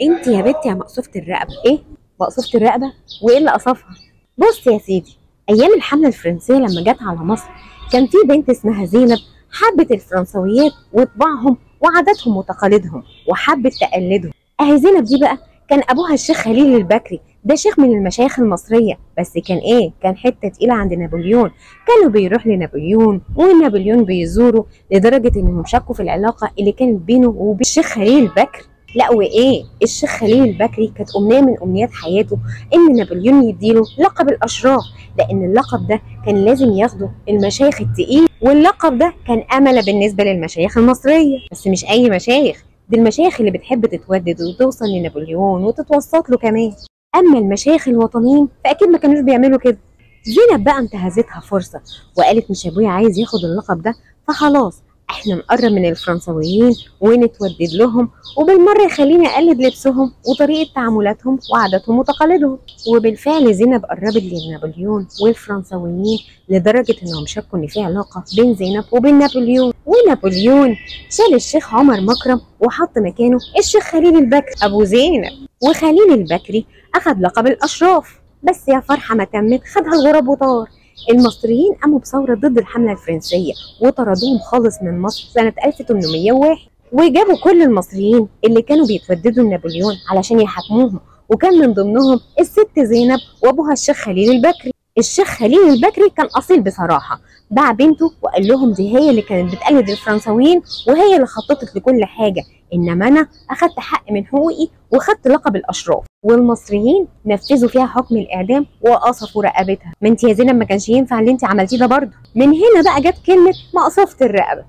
انت يا بنتي يا مقصوفة الرقبة. ايه مقصوفة الرقبة؟ وايه اللي قصفها؟ بص يا سيدي، ايام الحملة الفرنسية لما جت على مصر كان في بنت اسمها زينب حبت الفرنسويات وطباعهم وعاداتهم وتقاليدهم وحبت تقلدهم. اهي زينب دي بقى كان ابوها الشيخ خليل البكري، ده شيخ من المشايخ المصرية، بس كان ايه، كان حتة تقيلة عند نابليون. كانوا بيروح لنابليون ونابليون بيزوره، لدرجة انهم شكوا في العلاقة اللي كانت بينه وبين الشيخ خليل البكري. لا وايه، الشيخ خليل البكري كانت امنيه من امنيات حياته ان نابليون يديله لقب الاشراف، لان اللقب ده كان لازم ياخده المشايخ التقيل، واللقب ده كان امله بالنسبه للمشايخ المصريه، بس مش اي مشايخ، دي المشايخ اللي بتحب تتودد وتوصل لنابليون وتتوسط له كمان. اما المشايخ الوطنيين فاكيد ما كانوش بيعملوا كده. زينب بقى انتهزتها فرصه وقالت مش ابويا عايز ياخد اللقب ده، فخلاص احنا نقرب من الفرنسويين ونتودد لهم، وبالمره يخليني اقلد لبسهم وطريقه تعاملاتهم وعاداتهم وتقاليدهم. وبالفعل زينب قربت لنابليون والفرنسويين، لدرجه انهم شكوا ان في علاقه بين زينب وبين نابليون. ونابليون شال الشيخ عمر مكرم وحط مكانه الشيخ خليل البكري ابو زينب. وخليل البكري اخذ لقب الاشراف، بس يا فرحه ما تمت خدها الغراب وطار. المصريين قاموا بثورة ضد الحملة الفرنسية وطردوهم خالص من مصر سنة 1801، وجابوا كل المصريين اللي كانوا بيتوددوا لنابليون علشان يحاكموهم، وكان من ضمنهم الست زينب وابوها الشيخ خليل البكري. الشيخ خليل البكري كان أصيل بصراحة، باع بنته وقال لهم دي هي اللي كانت بتقلد الفرنساويين وهي اللي خططت لكل حاجة، إنما أنا أخدت حق من حقوقي وخدت لقب الأشراف. والمصريين نفذوا فيها حكم الإعدام وقصفوا رقبتها. ما انت يا زينب ما كانش ينفع اللي انت عملتيه ده برضه. من هنا بقى جت كلمة مقصفة الرقبة.